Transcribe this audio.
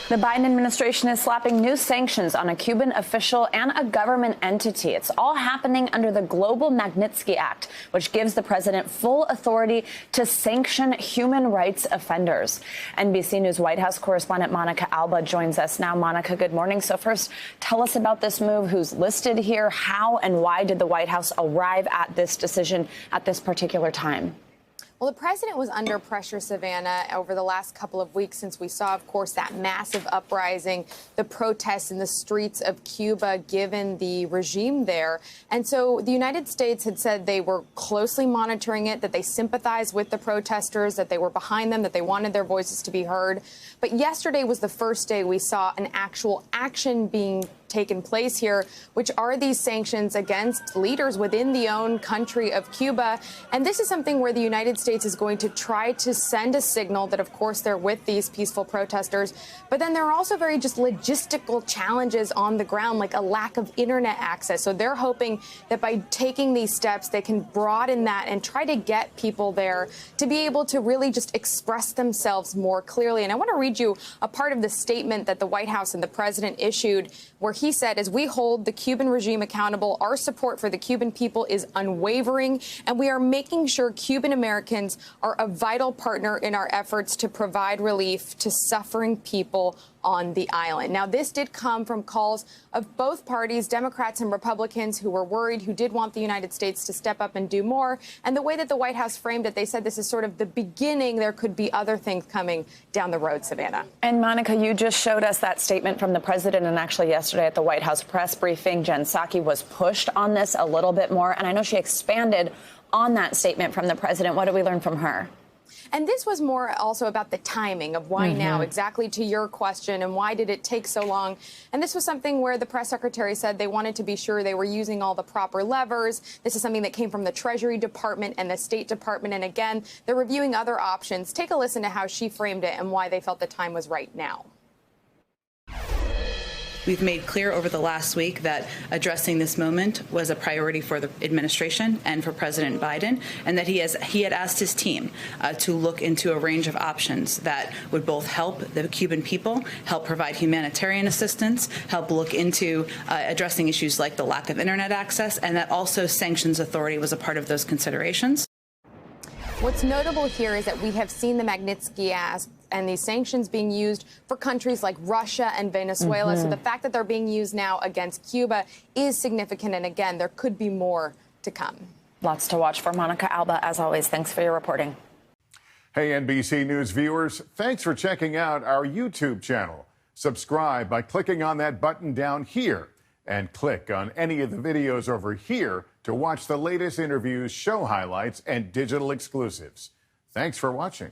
The Biden administration is slapping new sanctions on a Cuban official and a government entity. It's all happening under the Global Magnitsky Act, which gives the president full authority to sanction human rights offenders. NBC News White House correspondent Monica Alba joins us now. Monica, good morning. So first, tell us about this move. Who's listed here? How and why did the White House arrive at this decision at this particular time? Well, the president was under pressure, Savannah, over the last couple of weeks since we saw, of course, that massive uprising, the protests in the streets of Cuba, given the regime there. And so the United States had said they were closely monitoring it, that they sympathized with the protesters, that they were behind them, that they wanted their voices to be heard. But yesterday was the first day we saw an actual action being taken place here, which are these sanctions against leaders within the own country of Cuba. And this is something where the United States is going to try to send a signal that, of course, they're with these peaceful protesters. But then there are also very just logistical challenges on the ground, like a lack of internet access. So they're hoping that by taking these steps, they can broaden that and try to get people there to be able to really just express themselves more clearly. And I want to read you a part of the statement that the White House and the president issued, where he said, as we hold the Cuban regime accountable, our support for the Cuban people is unwavering, and we are making sure Cuban Americans are a vital partner in our efforts to provide relief to suffering people on the island. Now, this did come from calls of both parties, Democrats and Republicans, who were worried, who did want the United States to step up and do more. And the way that the White House framed it, they said this is sort of the beginning. There could be other things coming down the road, Savannah. And Monica, you just showed us that statement from the president, and actually yesterday at the White House press briefing, Jen Psaki was pushed on this a little bit more. And I know she expanded on that statement from the president. What did we learn from her? And this was more also about the timing of why now, exactly to your question, and why did it take so long? And this was something where the press secretary said they wanted to be sure they were using all the proper levers. This is something that came from the Treasury Department and the State Department. And again, they're reviewing other options. Take a listen to how she framed it and why they felt the time was right now. We've made clear over the last week that addressing this moment was a priority for the administration and for President Biden, and that he had asked his team to look into a range of options that would both help the Cuban people, help provide humanitarian assistance, help look into addressing issues like the lack of internet access, and that also sanctions authority was a part of those considerations. What's notable here is that we have seen the Magnitsky Act and these sanctions being used for countries like Russia and Venezuela. So the fact that they're being used now against Cuba is significant. And again, there could be more to come. Lots to watch for. Monica Alba, as always, thanks for your reporting. Hey, NBC News viewers, thanks for checking out our YouTube channel. Subscribe by clicking on that button down here, and click on any of the videos over here to watch the latest interviews, show highlights, and digital exclusives. Thanks for watching.